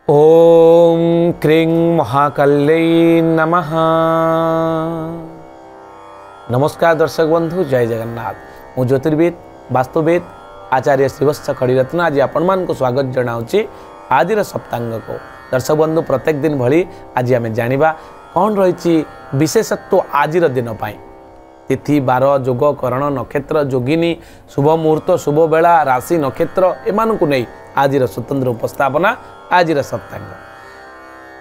ओम क्रीं महाकाल्यै नमः। नमस्कार दर्शक बंधु, जय जगन्नाथ। मु ज्योतिर्विद वास्तुविद आचार्य श्रीवत्स खड़ीरत्न आज आपण मान को स्वागत जनाऊँगी आज सप्तांग को। दर्शक बंधु, प्रत्येक दिन भली आज आम जानिबा कौन रही विशेषत्व आज दिन पाई। तिथि बार जोग करण नक्षत्र जोगिनी शुभ मुहूर्त शुभ बेला राशि नक्षत्र एमान को नहीं आज स्वतंत्र उपस्थापना आज सप्तांग।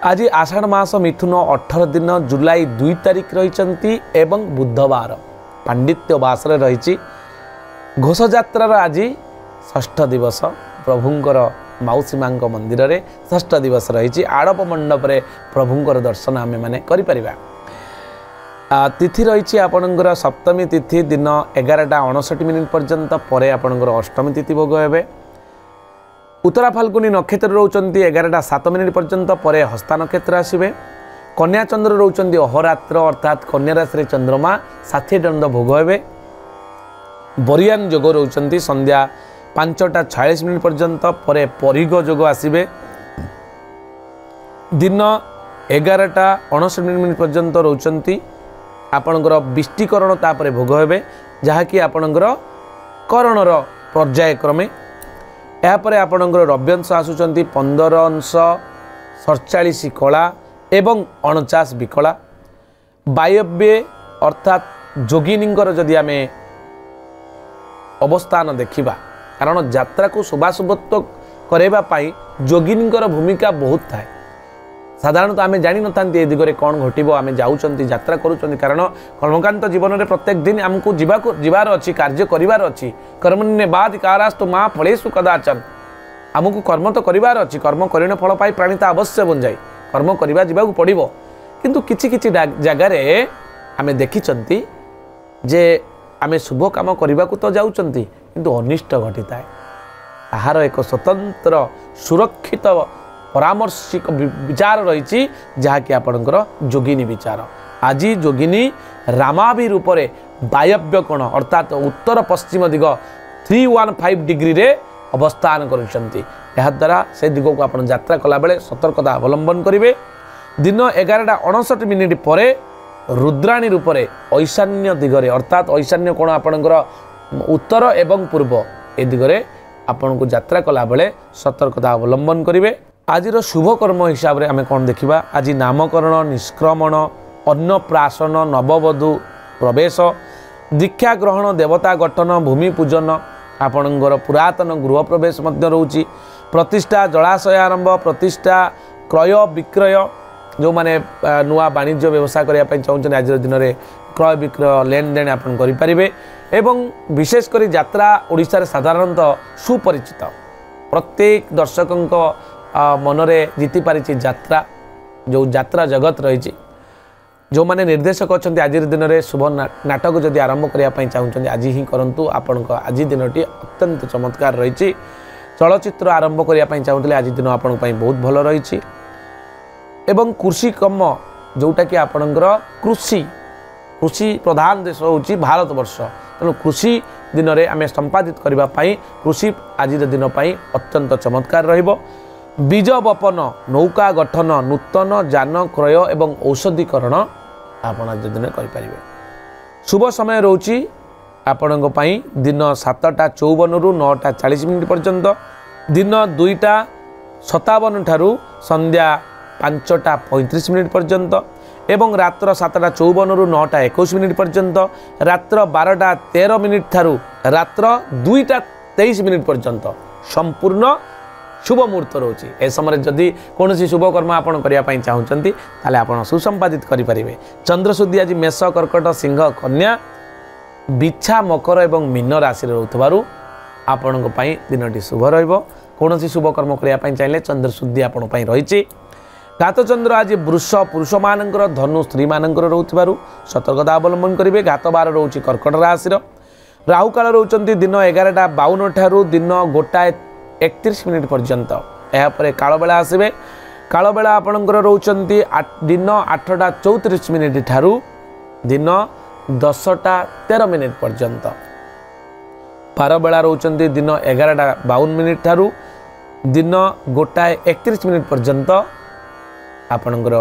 आज आषाढ़ मास मिथुन 18 दिन जुलाई 2 तारिख रही एवं बुधवार पांडित्य बास रही। घोषयात्रार आज षष्ठ दिवस प्रभुंकर मौसी माँ मंदिर रे षष्ठ दिवस रही। आड़प मंडप रे प्रभुंकर दर्शन आमे माने करि परिबा। तिथि रही आपणकर सप्तमी तिथि दिन 11:59 पर्यंत पर आपणकर अष्टमी तिथि भोग हेबे। उत्तरा फाल्गुनी नक्षत्र रोचंती 11:07 पर्यंत पर हस्ता नक्षत्र आसबे। कन्या चंद्र रोचंती अहोरात्र अर्थात कन्या राशि चंद्रमा 60 दंड भोग हेबे। बरियान जोग रोचंती संध्या 5:46 पर्यंत पर परिग जोग आसबे। दिन 11:59 पर्यंत रोचंती आपणकर विष्टिकरण तापर भोग हेबे, जहाँकि आपणकर करणर पर्याय क्रमे। यापर आपणकर रव्यंश आसुचंती 15 अंश 47 कला एवं 49 विकला। वायव्य अर्थात जोगिनींकर जदि आमे अवस्थान देखिबा, कारण यात्रा को शुभाशुभत्व करैबा पाई जोगिनींकर भूमिका बहुत थाए। साधारणतः आमे जानि नथांती ए दिगरे कौन घटिबो, आमे जाउचंती यात्रा करूचंती, कारण कर्मकांत जीवन में प्रत्येक दिन आमको जीवार अच्छी कार्य करिवार अच्छी। कर्मण्ये बाद कारास्तु माँ फलेषु कदाचन। आमको कर्म तो करिवार अच्छी, कर्म करिने फल पाई प्राणीता अवश्य बंजाई कर्म करिवा जीवाकु पड़िबो। किंतु किछि किछि जगार आमे देखिचंती जे आमे शुभ काम करिवाकु तो जाउचंती किंतु अनिष्ट घटिताए। ताहार एक स्वतंत्र सुरक्षित परामर्शिक विचार रही, जहाँकि आपणकर जोगिनी विचार। आज जोगिनी रामाभि रूप में वायव्य कोण अर्थात उत्तर पश्चिम दिग 315 डिग्री रे अवस्थान करा से दिग को आप यात्रा कला बेले सतर्कता अवलंबन करेंगे। दिन 11:59 पर रुद्राणी रूप में ईशान्य दिगरे अर्थात ईशान्य कोण आपणकर उत्तर एवं पूर्व ए दिगरे आपण को यात्रा कला बेले सतर्कता अवलंबन करेंगे। आज शुभ कर्म हिसाब से आम कौन देखा, आज नामकरण निष्क्रमण अन्नप्राशन नववधू प्रवेश दीक्षा ग्रहण देवता गठन भूमि पूजन आपणकर पुरातन गृह प्रवेश रोची। प्रतिष्ठा जलाशय आरंभ प्रतिष्ठा क्रय विक्रय जो माने नुआ वाणिज्य व्यवसाय करने चाहते आज दिन में क्रय विक्रय लेन देन आप एवं विशेषकर यात्रा ओडिशा रे साधारणतः सुपरिचित। प्रत्येक दर्शकों मनरे जीति पारी यात्रा जो यात्रा जगत रही। जो माने निर्देशक अच्छा आज दिन में शुभ नाटक जदि आरंभ करने चाहते आज ही करूँ। आपण आज दिनटी अत्यंत चमत्कार रही। चलचित्र आरंभ करने चाहते आज दिन आपण बहुत भल रही। एवं कृषि कम जोटा कि आपणकर कृषि प्रधान देश हूँ भारत वर्ष, तेणु कृषि दिन में आम संपादित करने कृषि आज दिन अत्यंत चमत्कार रहिबो। बीज बपन नौका गठन नूतन जान क्रय एवं औषधीकरण आप आज दिन करें। शुभ समय रोची आपण दिन 7:54 रु 9:40 पर्यंत, दिन 2:57 ठारू संध्या 5:35 पर्यंत एवं रात्र 7:54 रु 9:21 पर्यंत, रात्र 12:13 ठारू रात्र 2:23 पर्यंत संपूर्ण शुभ मुहूर्त रोचे। ए समय जदि कौन शुभ कर्म आपन करने चाहते ताले आपन सुसंपादित करें। चंद्रशुद्धि आज मेष कर्कट सिंह कन्या बिछा मकर एवं मीन राशि रोथबारु आपण दिनटी शुभ रहिबो। कौन शुभ कर्म करने चाहिए चंद्रशुद्धि आपण रही। घातचंद्र आज वृष पुरुष मानकर धनु स्त्री मानकर रोथबारु सतर्कता अवलंबन करेंगे। घात बार रोचे कर्कट राशि। राहुकाल रोचंती दिन 11:52 ठारू दिन 1:31 पर्यंत। यापर कालबेला आसबे। कालबेला आपणकर रोचंती दिन 8:34 ठारू दिन 10:13 पर्यंत। पारबेला रोचंती दिन 11:52 ठारू दिन 1:31 पर्यंत आपणकर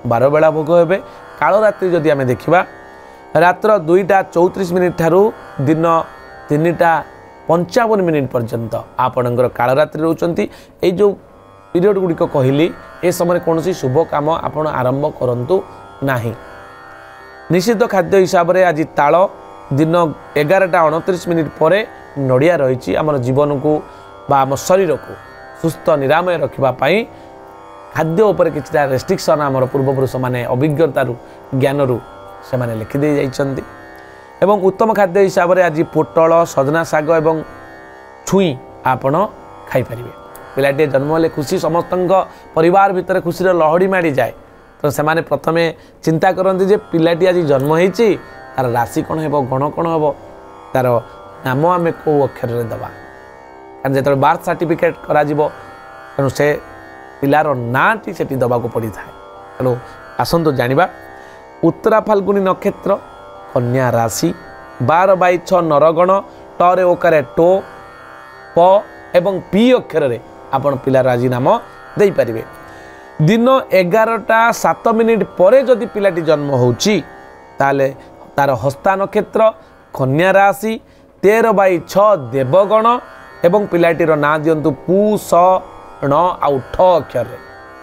12 बेला भोग हे। काल रात्रि जदि आम देखा रात्र 2:34 ठारू दिन 3:55 पर्यंत आपणकर काल रात्रि रोचंती। ए जो पीरियड गुड़िक कहली ए समय कौन शुभ काम आपण आरंभ करंतु नाही। निषिद्ध खाद्य हिसाब से आज ताल दिन 11:29 पर नड़िया रही आम जीवन को बा आम शरीर को सुस्थ निरामय रखापी खाद्य उपर कि रेस्ट्रिक्शन आम पूर्वपुरुष मैंने अभिज्ञतारू ज्ञानरू से मैंने लिखिदे जाइछन्ति। एवं उत्तम खाद्य हिसाब से आज पोटल सजना शाग एवं छुई आपण खाईपर। पिलाटे जन्म हेले खुशी समस्त परिवार भितर खुशी लहड़ी माड़ी जाए तो से माने प्रथमे चिंता करते जे पिलाटी आज जन्म होती तार राशि कौन हो गण कौन हम तार नाम आम कौ अक्षर दबा कारण जो बार्थ सर्टिफिकेट करू से पिलार नाटी से दबाक पड़ी था। तेणु आसतु जाना उत्तरा फाल्गुनी नक्षत्र कन्या राशि 12/6 नरगण टरे ओकारे टो प एवं पी अक्षर आपण पिलार आज नाम दे पारे। दिन 11:07 पर जदि पिलाटी जन्म होची ताले तार हस्ता नक्षत्र कन्या राशि 13/6 देवगण एवं पिलाटीर ना दिंतु पु स ण आउ ठ अक्षर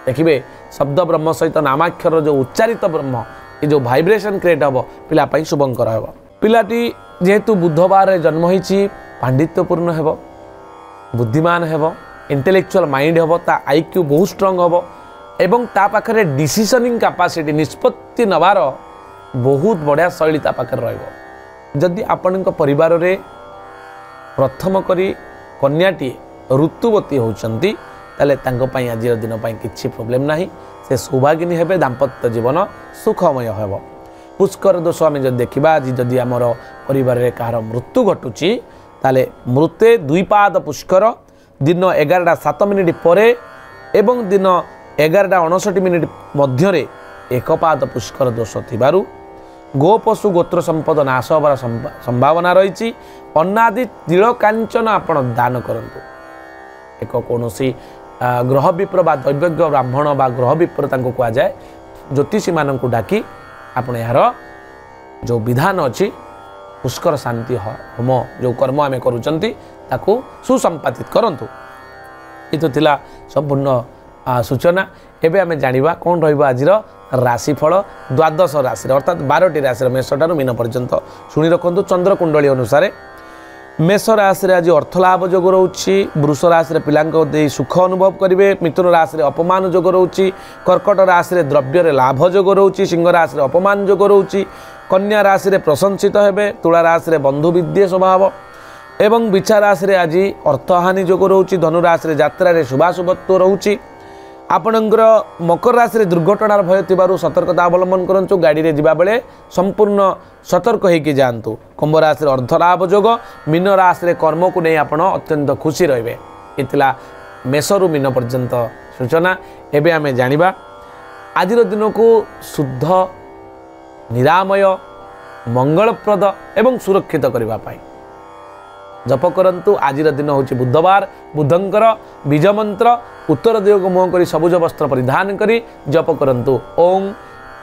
देखिए शब्द ब्रह्म सहित नामाक्षर जो उच्चारित ब्रह्म ये जो भाइब्रेशन क्रिएट हम पिलापाई शुभंकर हे। पिलाटी जेहेतु बुधवार जन्म होती पांडित्यपूर्ण हे बुद्धिमान हे इंटेलेक्चुअल माइंड हे ता आईक्यू बहुत स्ट्रंग हम एवं ता पाखरे डिसीजनिंग कैपेसिटी निष्पत्ति नवार बहुत बढ़िया शैली ता पाखरे रहिबो। जदि आपण परिवार रे प्रथम करी कन्याटी ऋतुवती होचंती ताले तांको पई आज दिन पई किछि प्रॉब्लम नाही से सौभागिनी हेबे दाम्पत्य जीवन सुखमय हेबो। पुष्कर दोष आम जब देखा आज जदि आमर परिवार रे कहार मृत्यु घटुची ताले मृते 2 पाद पुष्कर दिन 11:07 पर एवं दिन 11:59 मध्य 1 पाद पुष्कर दोष थिबारु गोपशु गोत्र संपद नाश होबार संभावना रही। अन्नादि तिल कांचन आपण दान करंतु। एक कौनसी ग्रह विप्र बा दैवज्ञ ब्राह्मण बा ग्रह विप्र तांको कहा जाए ज्योतिषी मानक डाकी आपण यार जो विधान अच्छी पुष्कर शांति होम जो कर्म आम करुचंती ताकू सुसंपादित करंतु। ये तो थिला संपूर्ण सूचना। एबे आमे जानिबा कौन रहिबो आजिर राशिफल द्वादश राशि अर्थात 12टी राशि मेष ठारू मीन पर्यंत शुणी रखु। चंद्र कुंडली अनुसार मेष राशि आज अर्थलाभ जोग रोची। वृष राशि पिलांको दे सुख अनुभव करेंगे। मिथुन राशि अपमान जोग रोची। कर्कट राशि द्रव्य लाभ जोग रोची। सिंह राशि अपमान जोग रोची। कन्या राशि प्रशंसित हेबे। तुला राशि बंधु विद्वेष स्वभाव एवं बिछा राशि आज अर्थहानि जोग रोची। धनु राशि यात्रा शुभाशुभत्व रोची। आपणकर मकर राशि दुर्घटनार भय थिबारु सतर्कता अवलंबन करंतु। गाड़ी रे जिबा बेले संपूर्ण सतर्क होइकि जांतु। कुंभ राशि अर्धलाभ जोग। मीन राशि कर्म को नहीं आपण अत्यंत खुशी रहिबे। इतला मेषरु मीन पर्यंत सूचना। एबे आमे जानिबा आजिर दिन को शुद्ध निरामय मंगलप्रद एवं सुरक्षित करबा पाई जप करंतु। आजिर दिन होची बुधवार। बुधंकर बीज मंत्र उत्तर दिग को मुह कर सबुज वस्त्र परिधान करी जप करंतु। ओं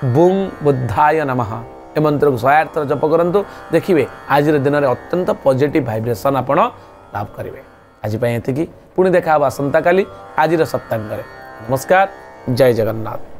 बुं बुद्धाय नमः ए मंत्र को 108 थर जप करंतु। देखिए आजिर दिन में अत्यंत पॉजिटिव वाइब्रेशन आपण लाभ करेंगे। आज एतिकी पुणी देखा आसंता काली आजिर सप्तांग। नमस्कार। जय जगन्नाथ।